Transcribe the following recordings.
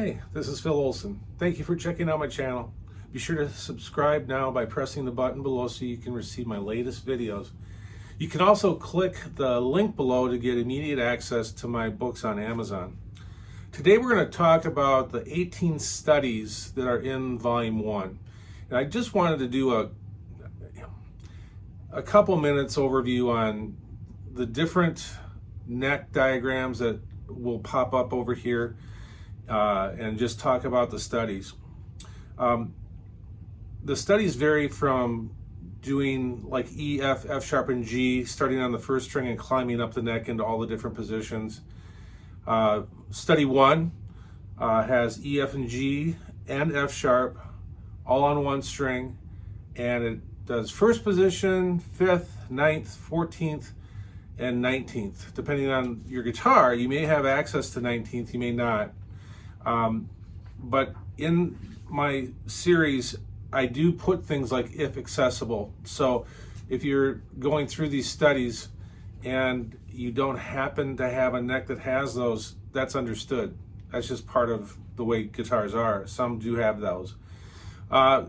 Hi, this is Phil Olson. Thank you for checking out my channel. Be sure to subscribe now by pressing the button below so you can receive my latest videos. You can also click the link below to get immediate access to my books on Amazon. Today we're going to talk about the 18 studies that are in Volume 1. And I just wanted to do a couple minutes overview on the different neck diagrams that will pop up over here and just talk about the studies. The studies vary from doing like E, F, F sharp, and G, starting on the first string and climbing up the neck into all the different positions. Study 1 has E, F, and G and F sharp all on one string, and it does first position, 5th, 9th, 14th, and 19th. Depending on your guitar, you may have access to 19th, you may not. But in my series, I do put things like if accessible. So if you're going through these studies and you don't happen to have a neck that has those, that's understood. That's just part of the way guitars are. Some do have those.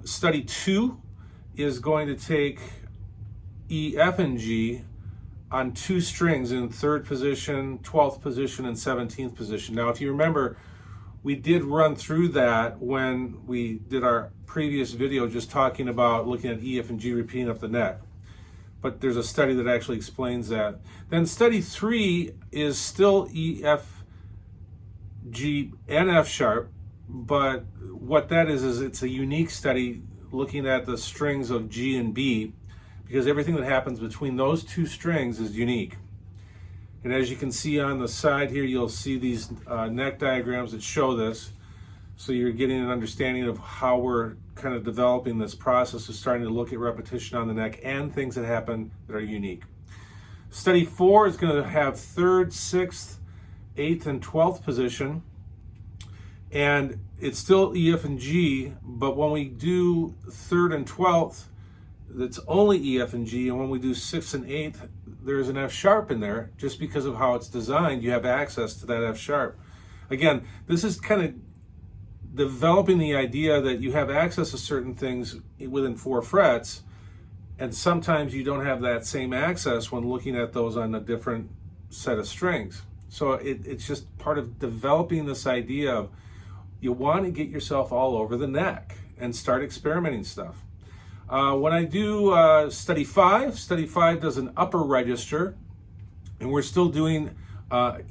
Study 2 is going to take E, F, and G on two strings in 3rd position, 12th position, and 17th position. Now, if you remember, we did run through that when we did our previous video just talking about looking at E, F, and G repeating up the neck. But there's a study that actually explains that. Then study 3 is still E, F, G, and F sharp, but what that is it's a unique study looking at the strings of G and B, because everything that happens between those two strings is unique. And as you can see on the side here, you'll see these neck diagrams that show this. So you're getting an understanding of how we're kind of developing this process of starting to look at repetition on the neck and things that happen that are unique. Study 4 is going to have 3rd, 6th, 8th, and 12th position. And it's still E, F, and G, but when we do 3rd and 12th, that's only E, F, and G, and when we do 6th and 8th, there's an F sharp in there. Just because of how it's designed, you have access to that F sharp. Again, this is kind of developing the idea that you have access to certain things within 4 frets, and sometimes you don't have that same access when looking at those on a different set of strings. So it's just part of developing this idea of you want to get yourself all over the neck and start experimenting stuff. When I do study 5 does an upper register, and we're still doing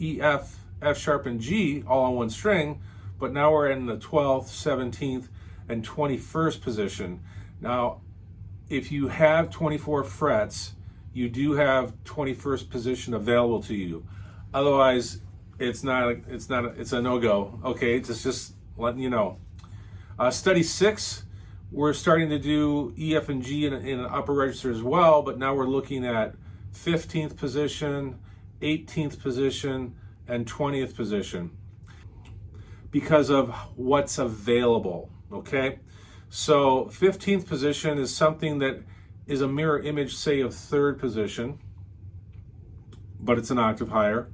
E, F, F sharp, and G all on one string, but now we're in the 12th, 17th, and 21st position. Now, if you have 24 frets, you do have 21st position available to you. Otherwise, it's a no-go. Okay, it's just letting you know. Study 6. We're starting to do E, F, and G in an upper register as well, but now we're looking at 15th position, 18th position, and 20th position because of what's available, okay? So 15th position is something that is a mirror image, say, of 3rd position, but it's an octave higher.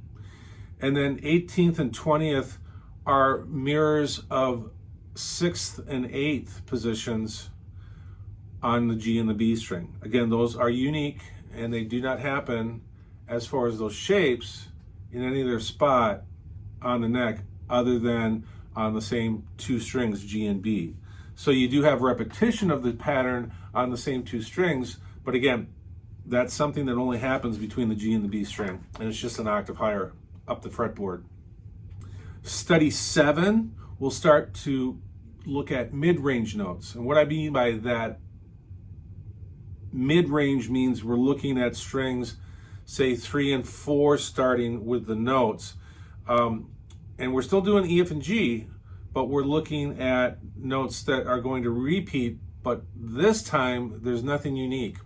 And then 18th and 20th are mirrors of 6th and 8th positions on the G and the B string. Again, those are unique and they do not happen as far as those shapes in any other spot on the neck other than on the same two strings, G and B. So you do have repetition of the pattern on the same two strings, but again, that's something that only happens between the G and the B string, and it's just an octave higher up the fretboard. Study 7 will start to look at mid-range notes. And what I mean by that, mid-range means we're looking at strings, say 3 and 4, starting with the notes. And we're still doing E, F, and G, but we're looking at notes that are going to repeat, but this time there's nothing unique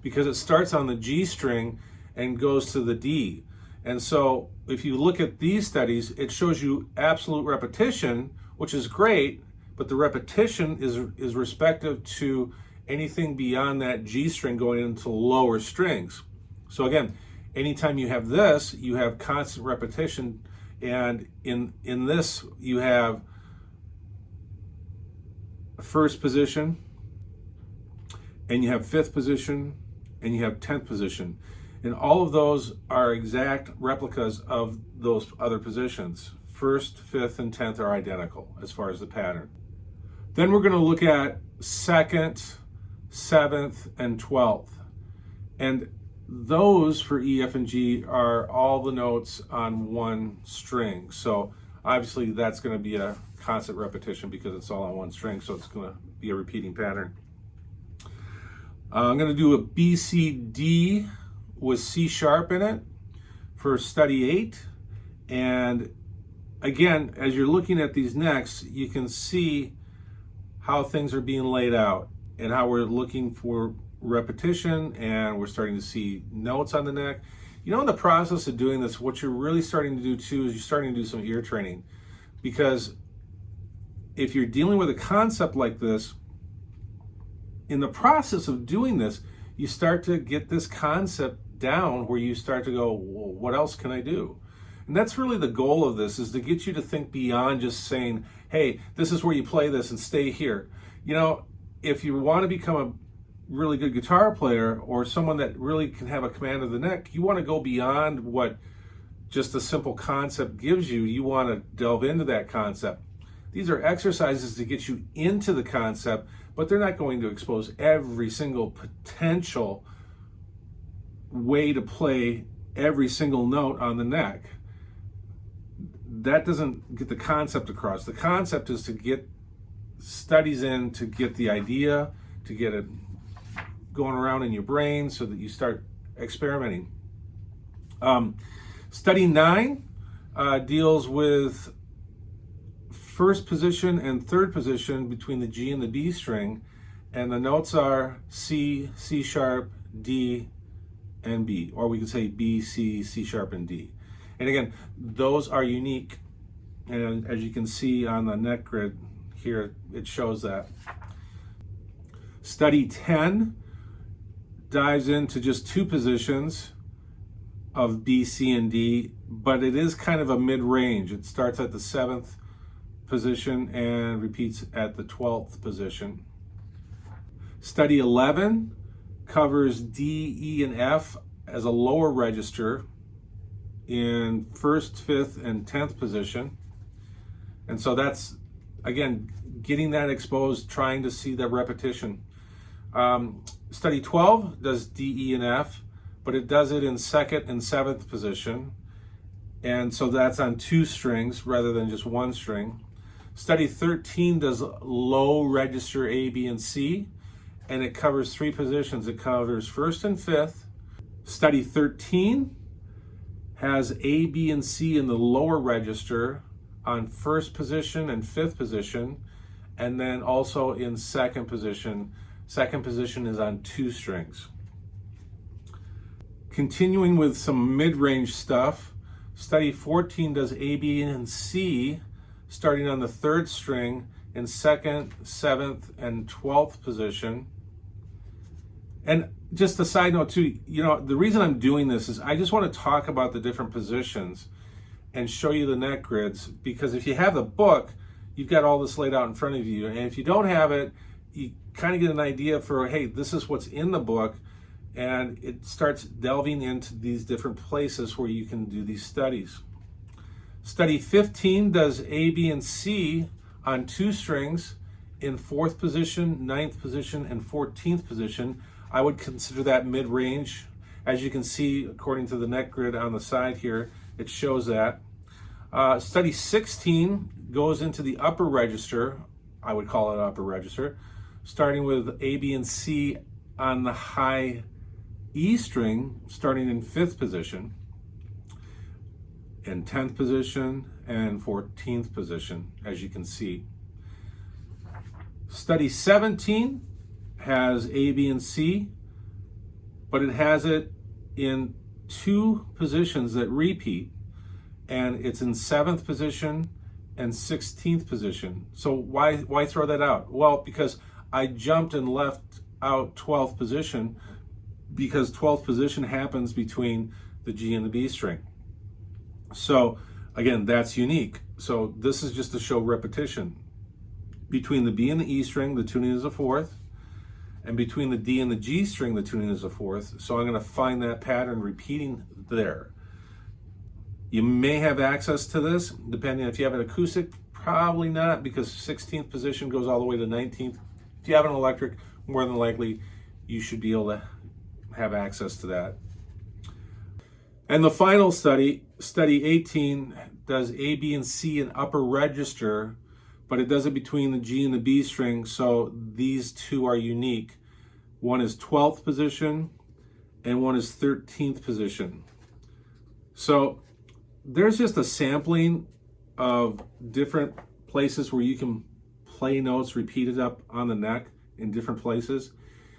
because it starts on the G string and goes to the D. And so if you look at these studies, it shows you absolute repetition, which is great, but the repetition is respective to anything beyond that G string going into lower strings. So again, anytime you have this, you have constant repetition, and in this you have first position, and you have fifth position, and you have 10th position. And all of those are exact replicas of those other positions. First, fifth, and 10th are identical as far as the pattern. Then we're going to look at second, 7th, and 12th. And those for E, F, and G are all the notes on one string. So obviously that's going to be a constant repetition because it's all on one string, so it's going to be a repeating pattern. I'm going to do a B, C, D with C sharp in it for study 8. And again, as you're looking at these necks, you can see how things are being laid out and how we're looking for repetition, and we're starting to see notes on the neck. You know, in the process of doing this, what you're really starting to do too is you're starting to do some ear training, because if you're dealing with a concept like this, in the process of doing this, you start to get this concept down where you start to go, well, what else can I do? And that's really the goal of this, is to get you to think beyond just saying, hey, this is where you play this and stay here. You know, if you want to become a really good guitar player or someone that really can have a command of the neck, you want to go beyond what just a simple concept gives you. You want to delve into that concept. These are exercises to get you into the concept, but they're not going to expose every single potential way to play every single note on the neck. That doesn't get the concept across. The concept is to get studies in, to get the idea, to get it going around in your brain so that you start experimenting. Study 9 deals with first position and third position between the G and the B string, and the notes are C, C sharp, D, and B, or we could say B, C, C sharp, and D. And again, those are unique, and as you can see on the neck grid here, it shows that. Study 10 dives into just 2 positions of B, C, and D, but it is kind of a mid-range. It starts at the 7th position and repeats at the 12th position. Study 11 covers D, E, and F as a lower register in 1st, 5th, and 10th position. And so that's, again, getting that exposed, trying to see that repetition. Study 12 does D, E, and F, but it does it in 2nd and 7th position. And so that's on 2 strings rather than just 1 string. Study 13 does low register A, B, and C, and it covers 3 positions. It covers 1st and 5th. Study 13 has A, B, and C in the lower register on 1st position and 5th position, and then also in 2nd position. 2nd position is on 2 strings. Continuing with some mid-range stuff, study 14 does A, B, and C starting on the 3rd string in 2nd, 7th, and 12th position. And just a side note too, you know, the reason I'm doing this is I just want to talk about the different positions and show you the neck grids, because if you have the book, you've got all this laid out in front of you. And if you don't have it, you kind of get an idea for, hey, this is what's in the book, and it starts delving into these different places where you can do these studies. Study 15 does A, B, and C on 2 strings in 4th position, 9th position, and 14th position. I would consider that mid-range. As you can see, according to the neck grid on the side here, it shows that. Study 16 goes into the upper register. I would call it upper register, starting with A, B, and C on the high E string, starting in 5th position, in 10th position, and 14th position, as you can see. Study 17 has A, B, and C, but it has it in 2 positions that repeat, and it's in 7th position and 16th position. So why throw that out? Well, because I jumped and left out 12th position, because 12th position happens between the G and the B string. So again, that's unique. So this is just to show repetition. Between the B and the E string, the tuning is a fourth. And between the D and the G string, the tuning is a fourth. So I'm going to find that pattern repeating there. You may have access to this, depending if you have an acoustic, probably not, because 16th position goes all the way to 19th. If you have an electric, more than likely, you should be able to have access to that. And the final study, study 18, does A, B, and C in upper register, but it does it between the G and the B string, so these two are unique. One is 12th position, and one is 13th position. So there's just a sampling of different places where you can play notes repeated up on the neck in different places.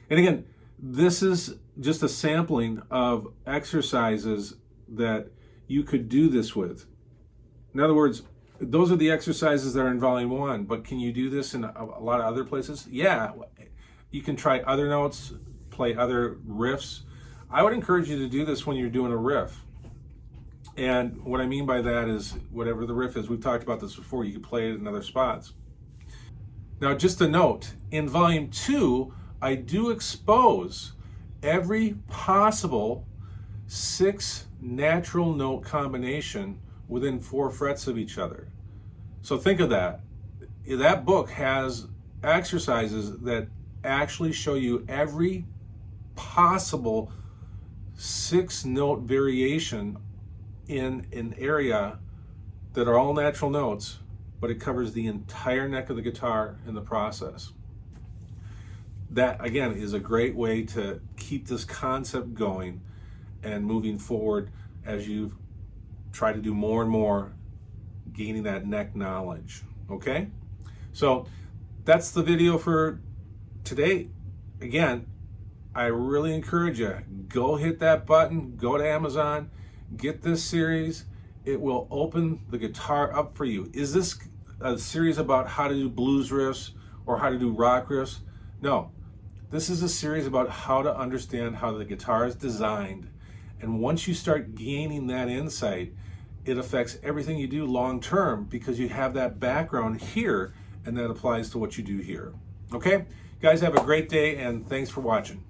And again, this is just a sampling of exercises that you could do this with. In other words, those are the exercises that are in volume 1, but can you do this in a lot of other places? Yeah, you can try other notes, play other riffs. I would encourage you to do this when you're doing a riff. And what I mean by that is whatever the riff is, we've talked about this before, you can play it in other spots. Now, just a note, in volume 2, I do expose every possible 6 natural note combination within 4 frets of each other. So think of that. That book has exercises that actually show you every possible 6 note variation in an area that are all natural notes, but it covers the entire neck of the guitar in the process. That, again, is a great way to keep this concept going and moving forward as you try to do more and more, gaining that neck knowledge, okay? So that's the video for today. Again, I really encourage you, go hit that button, go to Amazon, get this series. It will open the guitar up for you. Is this a series about how to do blues riffs or how to do rock riffs? No, this is a series about how to understand how the guitar is designed. And once you start gaining that insight, it affects everything you do long term because you have that background here and that applies to what you do here. Okay, guys, have a great day and thanks for watching.